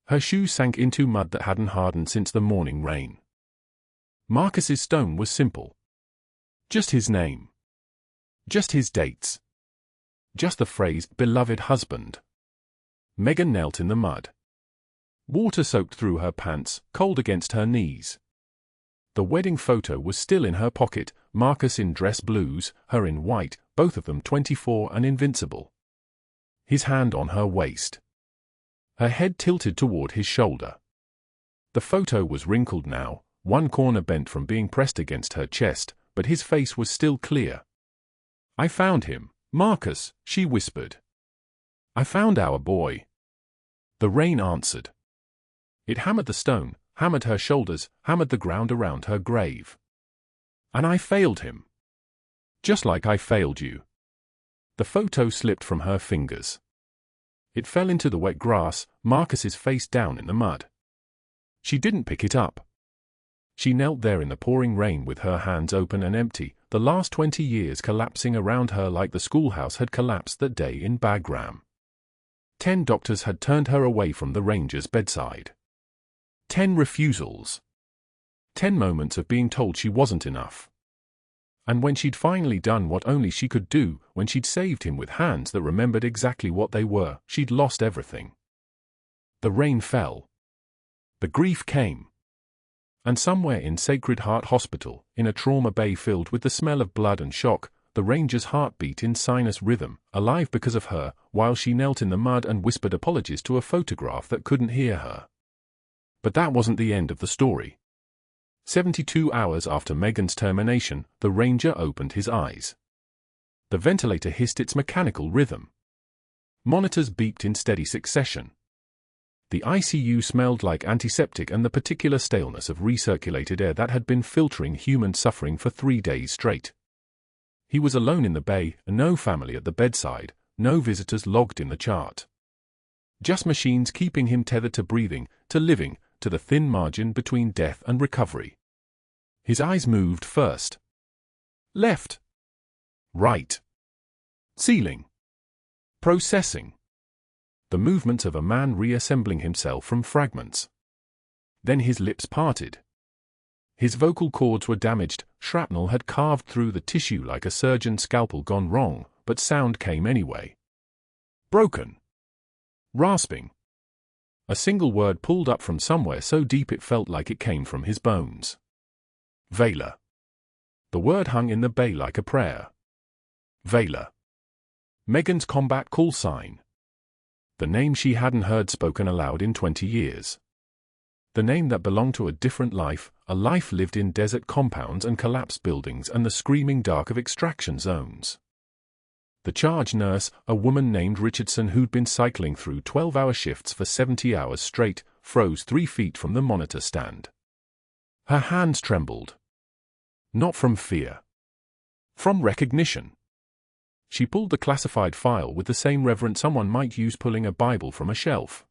Her shoes sank into mud that hadn't hardened since the morning rain. Marcus's stone was simple. Just his name. Just his dates. Just the phrase, beloved husband. Megan knelt in the mud. Water soaked through her pants, cold against her knees. The wedding photo was still in her pocket, Marcus in dress blues, her in white, both of them 24 and invincible. His hand on her waist. Her head tilted toward his shoulder. The photo was wrinkled now, one corner bent from being pressed against her chest, but his face was still clear. I found him, Marcus, she whispered. I found our boy. The rain answered. It hammered the stone, hammered her shoulders, hammered the ground around her grave. And I failed him. Just like I failed you. The photo slipped from her fingers. It fell into the wet grass, Marcus's face down in the mud. She didn't pick it up. She knelt there in the pouring rain with her hands open and empty, the last 20 years collapsing around her like the schoolhouse had collapsed that day in Bagram. 10 doctors had turned her away from the ranger's bedside. 10 refusals. 10 moments of being told she wasn't enough. And when she'd finally done what only she could do, when she'd saved him with hands that remembered exactly what they were, she'd lost everything. The rain fell. The grief came. And somewhere in Sacred Heart Hospital, in a trauma bay filled with the smell of blood and shock, the ranger's heart beat in sinus rhythm, alive because of her, while she knelt in the mud and whispered apologies to a photograph that couldn't hear her. But that wasn't the end of the story. 72 hours after Megan's termination, the ranger opened his eyes. The ventilator hissed its mechanical rhythm. Monitors beeped in steady succession. The ICU smelled like antiseptic and the particular staleness of recirculated air that had been filtering human suffering for 3 days straight. He was alone in the bay, no family at the bedside, no visitors logged in the chart. Just machines keeping him tethered to breathing, to living, to the thin margin between death and recovery. His eyes moved first. Left. Right. Ceiling. Processing. The movements of a man reassembling himself from fragments. Then his lips parted. His vocal cords were damaged, shrapnel had carved through the tissue like a surgeon's scalpel gone wrong, but sound came anyway. Broken. Rasping. A single word pulled up from somewhere so deep it felt like it came from his bones. Vela. The word hung in the bay like a prayer. Vela. Megan's combat call sign. The name she hadn't heard spoken aloud in 20 years. The name that belonged to a different life, a life lived in desert compounds and collapsed buildings and the screaming dark of extraction zones. The charge nurse, a woman named Richardson who'd been cycling through 12-hour shifts for 70 hours straight, froze 3 feet from the monitor stand. Her hands trembled. Not from fear. From recognition. She pulled the classified file with the same reverence someone might use pulling a Bible from a shelf.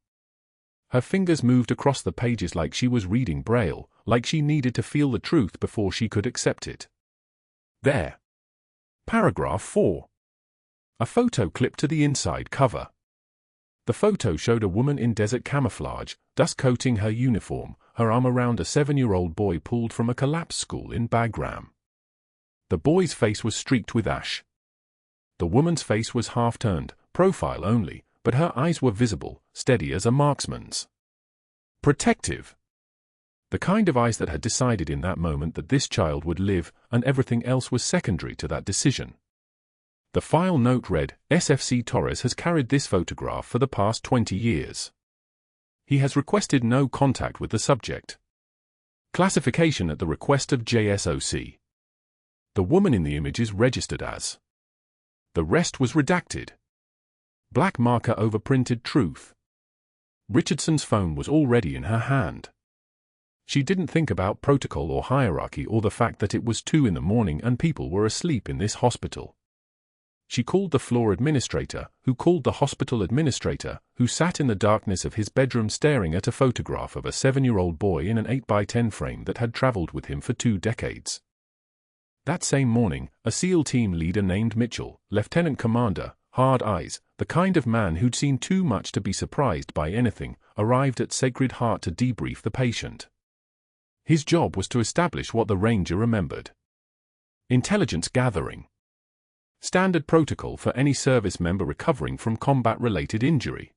Her fingers moved across the pages like she was reading Braille, like she needed to feel the truth before she could accept it. There. Paragraph 4. A photo clipped to the inside cover. The photo showed a woman in desert camouflage, dust coating her uniform, her arm around a 7-year-old boy pulled from a collapsed school in Bagram. The boy's face was streaked with ash. The woman's face was half-turned, profile only, but her eyes were visible, steady as a marksman's. Protective. The kind of eyes that had decided in that moment that this child would live, and everything else was secondary to that decision. The file note read, SFC Torres has carried this photograph for the past 20 years. He has requested no contact with the subject. Classification at the request of JSOC. The woman in the image is registered as. The rest was redacted. Black marker over printed truth. Richardson's phone was already in her hand. She didn't think about protocol or hierarchy or the fact that it was 2 in the morning and people were asleep in this hospital. She called the floor administrator, who called the hospital administrator, who sat in the darkness of his bedroom staring at a photograph of a 7-year-old boy in an 8x10 frame that had traveled with him for 2 decades. That same morning, a SEAL team leader named Mitchell, lieutenant commander, hard eyes, the kind of man who'd seen too much to be surprised by anything, arrived at Sacred Heart to debrief the patient. His job was to establish what the ranger remembered. Intelligence gathering. Standard protocol for any service member recovering from combat-related injury.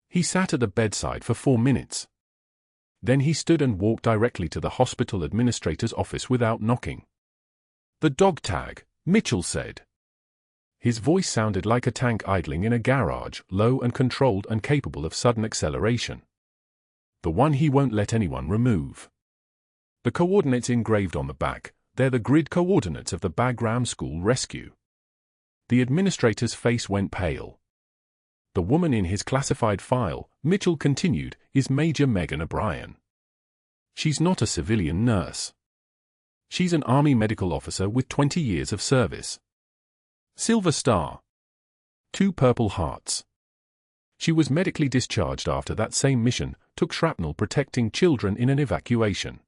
He sat at the bedside for 4 minutes. Then he stood and walked directly to the hospital administrator's office without knocking. The dog tag, Mitchell said. His voice sounded like a tank idling in a garage, low and controlled and capable of sudden acceleration. The one he won't let anyone remove. The coordinates engraved on the back, they're the grid coordinates of the Bagram school rescue. The administrator's face went pale. The woman in his classified file, Mitchell continued, is Major Megan O'Brien. She's not a civilian nurse. She's an Army medical officer with 20 years of service. Silver Star. 2 Purple Hearts. She was medically discharged after that same mission, took shrapnel protecting children in an evacuation.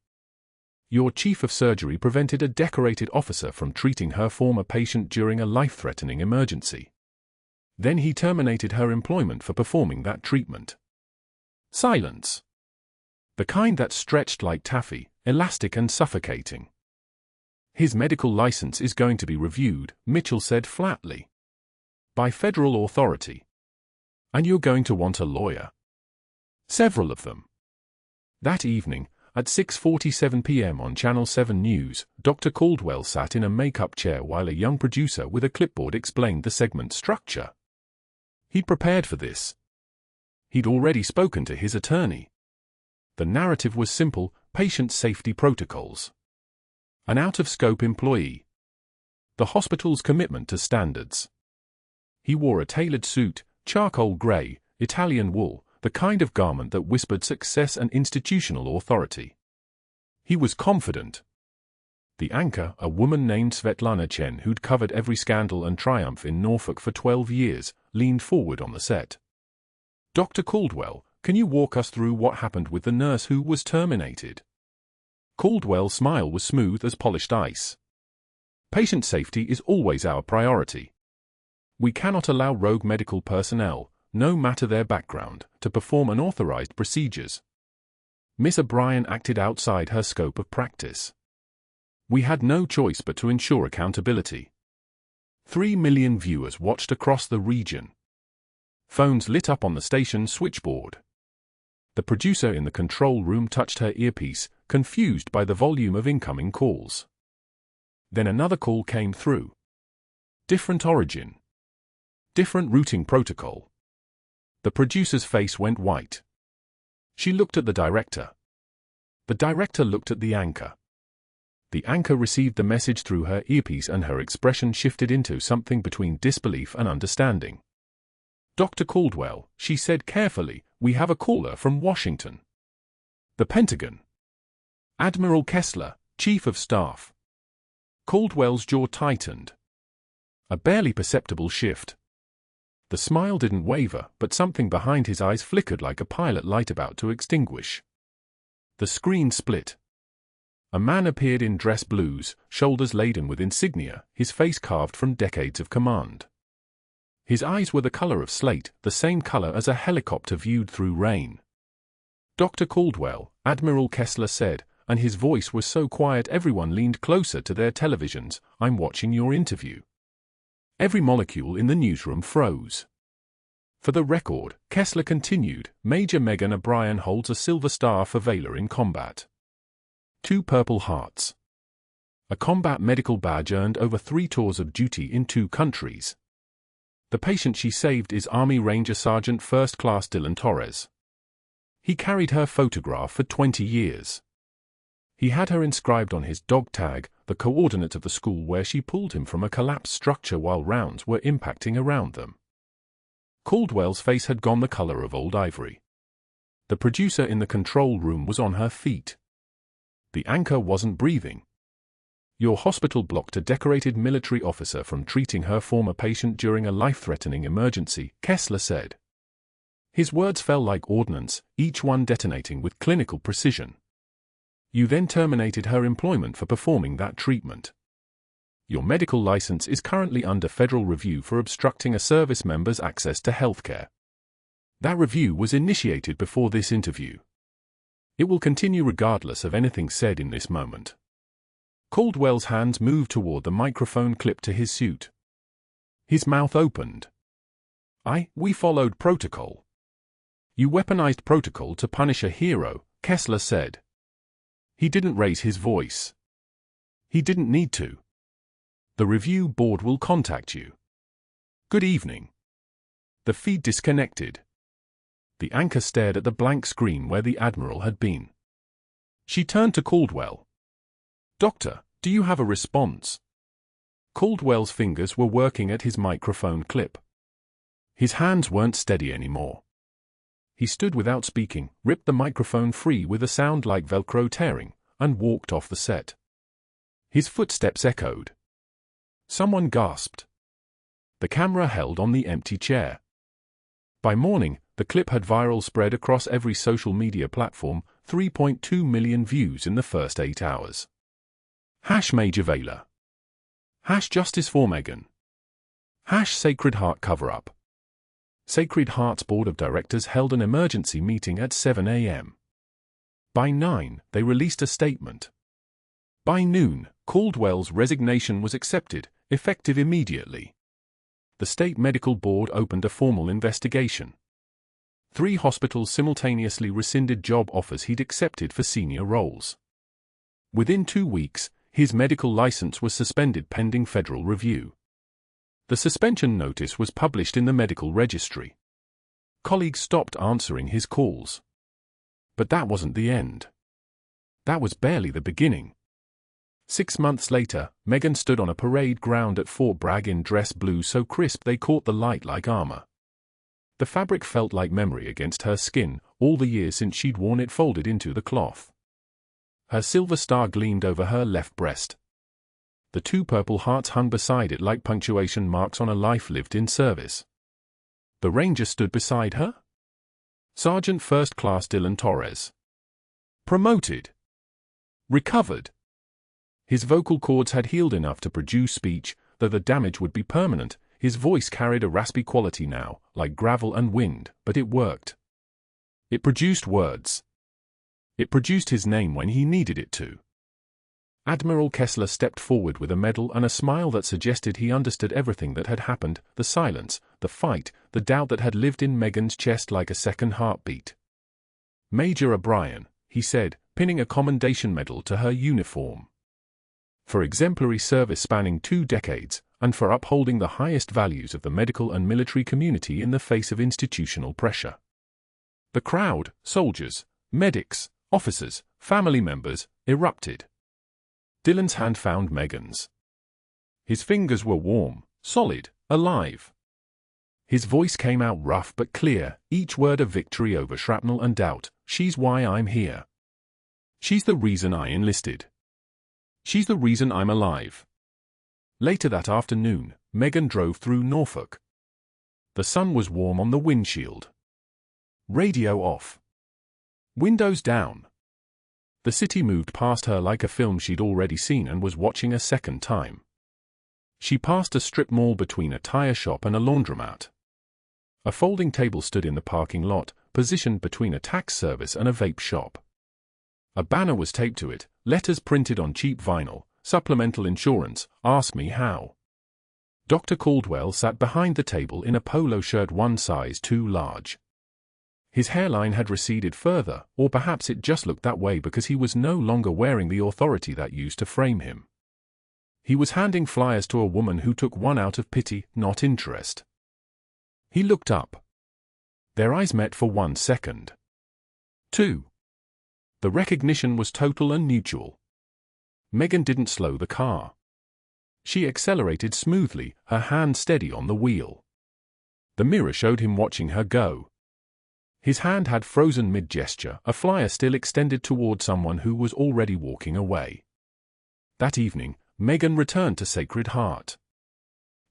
Your chief of surgery prevented a decorated officer from treating her former patient during a life-threatening emergency. Then he terminated her employment for performing that treatment. Silence. The kind that stretched like taffy, elastic and suffocating. His medical license is going to be reviewed, Mitchell said flatly. By federal authority. And you're going to want a lawyer. Several of them. That evening, at 6:47 p.m. on Channel 7 News, Dr. Caldwell sat in a makeup chair while a young producer with a clipboard explained the segment structure. He'd prepared for this. He'd already spoken to his attorney. The narrative was simple: patient safety protocols. An out-of-scope employee. The hospital's commitment to standards. He wore a tailored suit, charcoal grey, Italian wool, the kind of garment that whispered success and institutional authority. He was confident. The anchor, a woman named Svetlana Chen who'd covered every scandal and triumph in Norfolk for 12 years, leaned forward on the set. Dr. Caldwell, can you walk us through what happened with the nurse who was terminated? Caldwell's smile was smooth as polished ice. Patient safety is always our priority. We cannot allow rogue medical personnel, no matter their background, to perform unauthorized procedures. Miss O'Brien acted outside her scope of practice. We had no choice but to ensure accountability. 3 million viewers watched across the region. Phones lit up on the station switchboard. The producer in the control room touched her earpiece, confused by the volume of incoming calls. Then another call came through. Different origin. Different routing protocol. The producer's face went white. She looked at the director. The director looked at the anchor. The anchor received the message through her earpiece and her expression shifted into something between disbelief and understanding. Dr. Caldwell, she said carefully, we have a caller from Washington. The Pentagon. Admiral Kessler, Chief of Staff. Caldwell's jaw tightened. A barely perceptible shift. The smile didn't waver, but something behind his eyes flickered like a pilot light about to extinguish. The screen split. A man appeared in dress blues, shoulders laden with insignia, his face carved from decades of command. His eyes were the color of slate, the same color as a helicopter viewed through rain. Dr. Caldwell, Admiral Kessler said, and his voice was so quiet everyone leaned closer to their televisions, I'm watching your interview. Every molecule in the newsroom froze. For the record, Kessler continued, Major Megan O'Brien holds a Silver Star for valor in combat. 2 Purple Hearts. A combat medical badge earned over 3 tours of duty in 2 countries. The patient she saved is Army Ranger Sergeant First Class Dylan Torres. He carried her photograph for 20 years. He had her inscribed on his dog tag, the coordinates of the school where she pulled him from a collapsed structure while rounds were impacting around them. Caldwell's face had gone the color of old ivory. The producer in the control room was on her feet. The anchor wasn't breathing. Your hospital blocked a decorated military officer from treating her former patient during a life-threatening emergency, Kessler said. His words fell like ordnance, each one detonating with clinical precision. You then terminated her employment for performing that treatment. Your medical license is currently under federal review for obstructing a service member's access to healthcare. That review was initiated before this interview. It will continue regardless of anything said in this moment. Caldwell's hands moved toward the microphone clipped to his suit. His mouth opened. We followed protocol. You weaponized protocol to punish a hero, Kessler said. He didn't raise his voice. He didn't need to. The review board will contact you. Good evening. The feed disconnected. The anchor stared at the blank screen where the Admiral had been. She turned to Caldwell. Doctor, do you have a response? Caldwell's fingers were working at his microphone clip. His hands weren't steady anymore. He stood without speaking, ripped the microphone free with a sound like Velcro tearing, and walked off the set. His footsteps echoed. Someone gasped. The camera held on the empty chair. By morning, the clip had viral spread across every social media platform, 3.2 million views in the first 8 hours. Major Vela. Justice for Meghan. Sacred Heart cover-up. Sacred Heart's board of directors held an emergency meeting at 7 a.m. By 9, they released a statement. By noon, Caldwell's resignation was accepted, effective immediately. The state medical board opened a formal investigation. 3 hospitals simultaneously rescinded job offers he'd accepted for senior roles. Within 2 weeks, his medical license was suspended pending federal review. The suspension notice was published in the medical registry. Colleagues stopped answering his calls. But that wasn't the end. That was barely the beginning. 6 months later, Meghan stood on a parade ground at Fort Bragg in dress blue so crisp they caught the light like armor. The fabric felt like memory against her skin, all the years since she'd worn it folded into the cloth. Her silver star gleamed over her left breast. The 2 purple hearts hung beside it like punctuation marks on a life lived in service. The ranger stood beside her? Sergeant First Class Dylan Torres. Promoted. Recovered. His vocal cords had healed enough to produce speech, though the damage would be permanent. His voice carried a raspy quality now, like gravel and wind, but it worked. It produced words. It produced his name when he needed it to. Admiral Kessler stepped forward with a medal and a smile that suggested he understood everything that had happened, the silence, the fight, the doubt that had lived in Meghan's chest like a second heartbeat. Major O'Brien, he said, pinning a commendation medal to her uniform. For exemplary service spanning 2 decades, and for upholding the highest values of the medical and military community in the face of institutional pressure. The crowd, soldiers, medics, officers, family members, erupted. Dylan's hand found Meghan's. His fingers were warm, solid, alive. His voice came out rough but clear, each word a victory over shrapnel and doubt. She's why I'm here. She's the reason I enlisted. She's the reason I'm alive. Later that afternoon, Meghan drove through Norfolk. The sun was warm on the windshield. Radio off. Windows down. The city moved past her like a film she'd already seen and was watching a second time. She passed a strip mall between a tire shop and a laundromat. A folding table stood in the parking lot, positioned between a tax service and a vape shop. A banner was taped to it, letters printed on cheap vinyl, supplemental insurance, ask me how. Dr. Caldwell sat behind the table in a polo shirt 1 size too large. His hairline had receded further, or perhaps it just looked that way because he was no longer wearing the authority that used to frame him. He was handing flyers to a woman who took one out of pity, not interest. He looked up. Their eyes met for 1 second. 2. The recognition was total and mutual. Meghan didn't slow the car. She accelerated smoothly, her hand steady on the wheel. The mirror showed him watching her go. His hand had frozen mid-gesture, a flyer still extended toward someone who was already walking away. That evening, Meghan returned to Sacred Heart.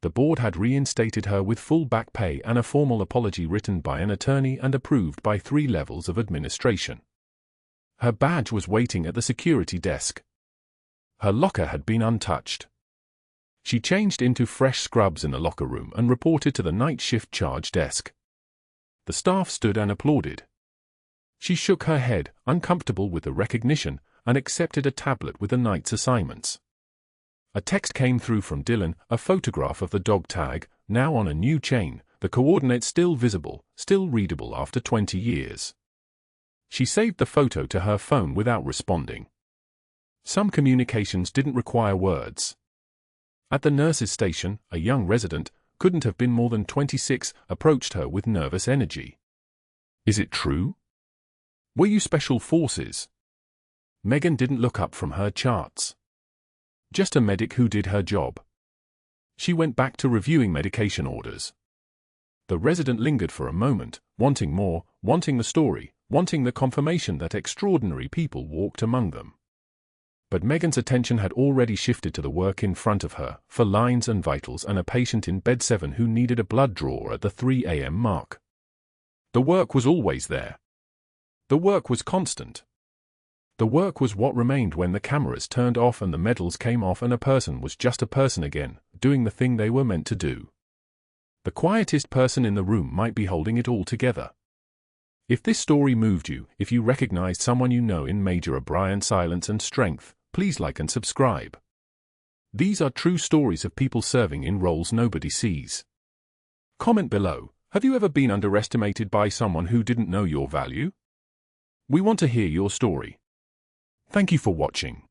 The board had reinstated her with full back pay and a formal apology written by an attorney and approved by 3 levels of administration. Her badge was waiting at the security desk. Her locker had been untouched. She changed into fresh scrubs in the locker room and reported to the night shift charge desk. The staff stood and applauded. She shook her head, uncomfortable with the recognition, and accepted a tablet with the night's assignments. A text came through from Dylan, a photograph of the dog tag, now on a new chain, the coordinates still visible, still readable after 20 years. She saved the photo to her phone without responding. Some communications didn't require words. At the nurse's station, a young resident, couldn't have been more than 26, approached her with nervous energy. Is it true? Were you special forces? Meghan didn't look up from her charts. Just a medic who did her job. She went back to reviewing medication orders. The resident lingered for a moment, wanting more, wanting the story, wanting the confirmation that extraordinary people walked among them. But Megan's attention had already shifted to the work in front of her, for lines and vitals and a patient in bed 7 who needed a blood draw at the 3 a.m. mark. The work was always there. The work was constant. The work was what remained when the cameras turned off and the medals came off and a person was just a person again, doing the thing they were meant to do. The quietest person in the room might be holding it all together. If this story moved you, if you recognized someone you know in Major O'Brien's silence and strength, please like and subscribe. These are true stories of people serving in roles nobody sees. Comment below, have you ever been underestimated by someone who didn't know your value? We want to hear your story. Thank you for watching.